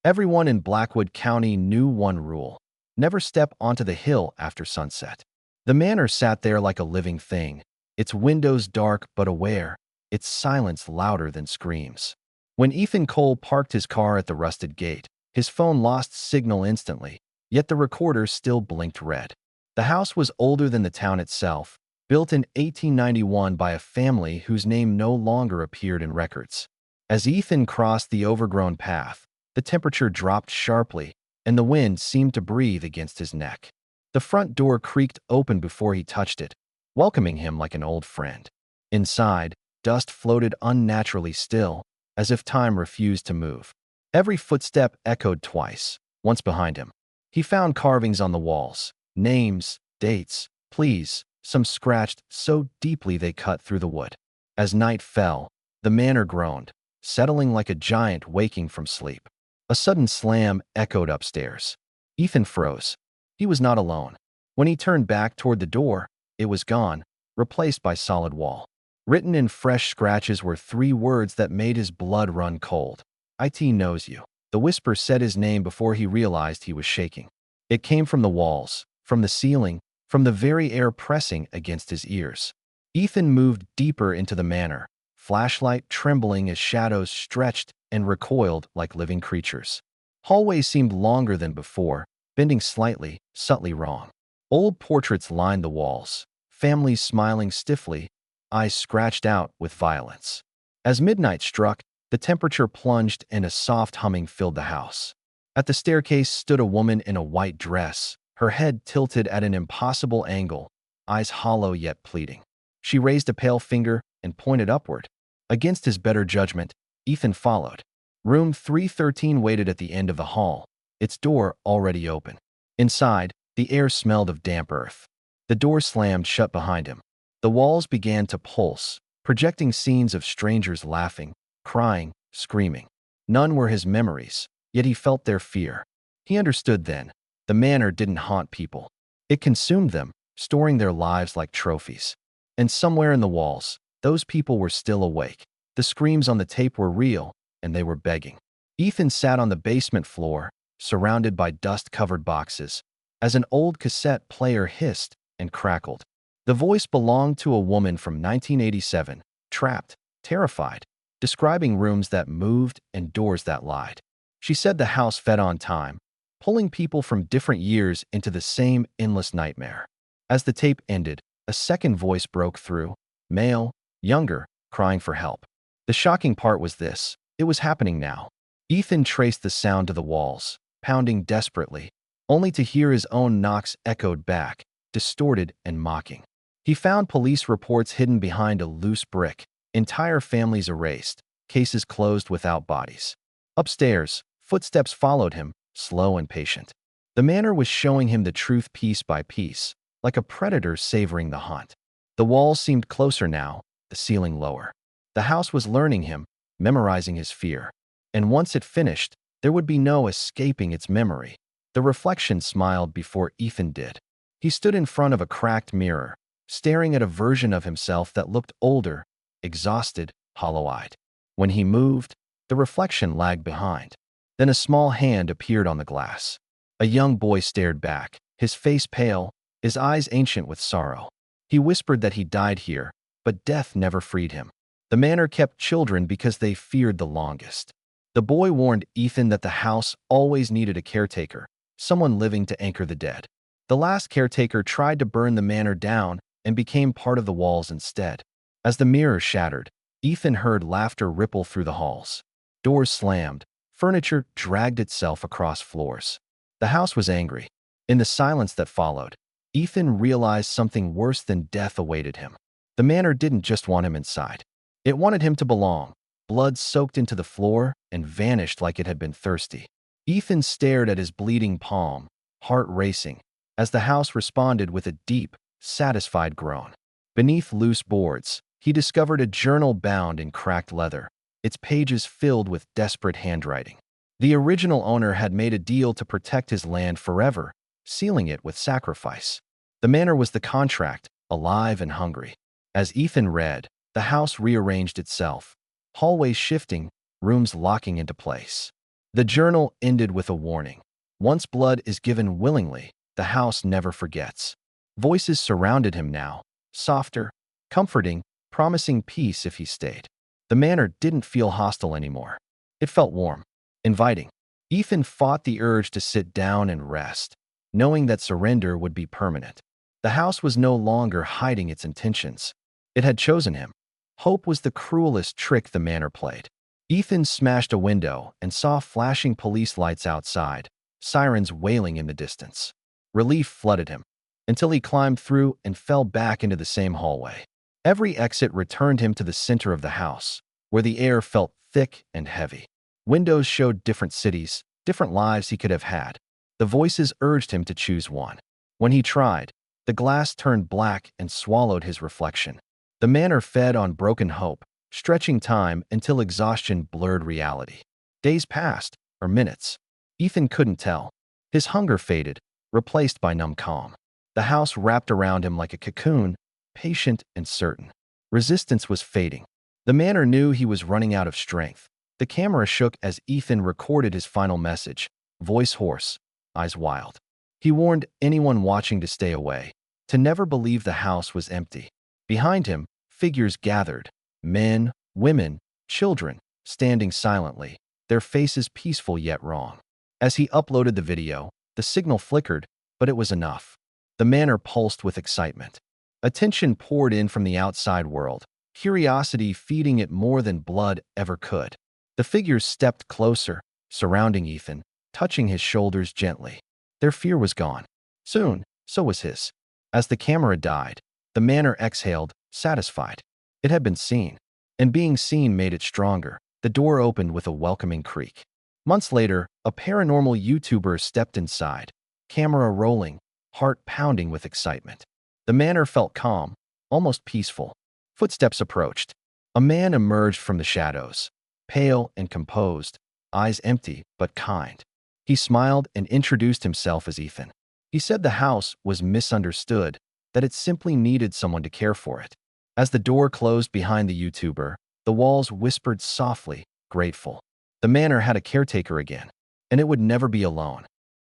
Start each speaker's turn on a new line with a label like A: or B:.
A: Everyone in Blackwood County knew one rule: never step onto the hill after sunset. The manor sat there like a living thing, its windows dark but aware, its silence louder than screams. When Ethan Cole parked his car at the rusted gate, his phone lost signal instantly, yet the recorder still blinked red. The house was older than the town itself, built in 1891 by a family whose name no longer appeared in records. As Ethan crossed the overgrown path, the temperature dropped sharply, and the wind seemed to breathe against his neck. The front door creaked open before he touched it, welcoming him like an old friend. Inside, dust floated unnaturally still, as if time refused to move. Every footstep echoed twice, once behind him. He found carvings on the walls, names, dates, pleas, some scratched so deeply they cut through the wood. As night fell, the manor groaned, settling like a giant waking from sleep. A sudden slam echoed upstairs. Ethan froze. He was not alone. When he turned back toward the door, it was gone, replaced by solid wall. Written in fresh scratches were three words that made his blood run cold. "It knows you." The whisper said his name before he realized he was shaking. It came from the walls, from the ceiling, from the very air pressing against his ears. Ethan moved deeper into the manor, flashlight trembling as shadows stretched and recoiled like living creatures. Hallways seemed longer than before, bending slightly, subtly wrong. Old portraits lined the walls, families smiling stiffly, eyes scratched out with violence. As midnight struck, the temperature plunged and a soft humming filled the house. At the staircase stood a woman in a white dress, her head tilted at an impossible angle, eyes hollow yet pleading. She raised a pale finger and pointed upward. Against his better judgment, Ethan followed. Room 313 waited at the end of the hall, its door already open. Inside, the air smelled of damp earth. The door slammed shut behind him. The walls began to pulse, projecting scenes of strangers laughing, crying, screaming. None were his memories, yet he felt their fear. He understood then. The manor didn't haunt people. It consumed them, storing their lives like trophies. And somewhere in the walls, those people were still awake. The screams on the tape were real, and they were begging. Ethan sat on the basement floor, surrounded by dust-covered boxes, as an old cassette player hissed and crackled. The voice belonged to a woman from 1987, trapped, terrified, describing rooms that moved and doors that lied. She said the house fed on time, pulling people from different years into the same endless nightmare. As the tape ended, a second voice broke through, male, younger, crying for help. The shocking part was this: it was happening now. Ethan traced the sound to the walls, pounding desperately, only to hear his own knocks echoed back, distorted and mocking. He found police reports hidden behind a loose brick, entire families erased, cases closed without bodies. Upstairs, footsteps followed him, slow and patient. The manor was showing him the truth piece by piece, like a predator savoring the hunt. The walls seemed closer now, the ceiling lower. The house was learning him, memorizing his fear. And once it finished, there would be no escaping its memory. The reflection smiled before Ethan did. He stood in front of a cracked mirror, staring at a version of himself that looked older, exhausted, hollow-eyed. When he moved, the reflection lagged behind. Then a small hand appeared on the glass. A young boy stared back, his face pale, his eyes ancient with sorrow. He whispered that he died here, but death never freed him. The manor kept children because they feared the longest. The boy warned Ethan that the house always needed a caretaker, someone living to anchor the dead. The last caretaker tried to burn the manor down and became part of the walls instead. As the mirror shattered, Ethan heard laughter ripple through the halls. Doors slammed, furniture dragged itself across floors. The house was angry. In the silence that followed, Ethan realized something worse than death awaited him. The manor didn't just want him inside. It wanted him to belong. Blood soaked into the floor and vanished like it had been thirsty. Ethan stared at his bleeding palm, heart racing, as the house responded with a deep, satisfied groan. Beneath loose boards, he discovered a journal bound in cracked leather, its pages filled with desperate handwriting. The original owner had made a deal to protect his land forever, sealing it with sacrifice. The manor was the contract, alive and hungry. As Ethan read, the house rearranged itself, hallways shifting, rooms locking into place. The journal ended with a warning. Once blood is given willingly, the house never forgets. Voices surrounded him now, softer, comforting, promising peace if he stayed. The manor didn't feel hostile anymore. It felt warm, inviting. Ethan fought the urge to sit down and rest, knowing that surrender would be permanent. The house was no longer hiding its intentions. It had chosen him. Hope was the cruelest trick the manor played. Ethan smashed a window and saw flashing police lights outside, sirens wailing in the distance. Relief flooded him, until he climbed through and fell back into the same hallway. Every exit returned him to the center of the house, where the air felt thick and heavy. Windows showed different cities, different lives he could have had. The voices urged him to choose one. When he tried, the glass turned black and swallowed his reflection. The manor fed on broken hope, stretching time until exhaustion blurred reality. Days passed, or minutes. Ethan couldn't tell. His hunger faded, replaced by numb calm. The house wrapped around him like a cocoon, patient and certain. Resistance was fading. The manor knew he was running out of strength. The camera shook as Ethan recorded his final message, voice hoarse, eyes wild. He warned anyone watching to stay away, to never believe the house was empty. Behind him, figures gathered, men, women, children, standing silently, their faces peaceful yet wrong. As he uploaded the video, the signal flickered, but it was enough. The manor pulsed with excitement. Attention poured in from the outside world, curiosity feeding it more than blood ever could. The figures stepped closer, surrounding Ethan, touching his shoulders gently. Their fear was gone. Soon, so was his. As the camera died, the manor exhaled, satisfied. It had been seen, and being seen made it stronger. The door opened with a welcoming creak. Months later, a paranormal YouTuber stepped inside, camera rolling, heart pounding with excitement. The manor felt calm, almost peaceful. Footsteps approached. A man emerged from the shadows, pale and composed, eyes empty but kind. He smiled and introduced himself as Ethan. He said the house was misunderstood, that it simply needed someone to care for it. As the door closed behind the YouTuber, the walls whispered softly, grateful. The manor had a caretaker again, and it would never be alone.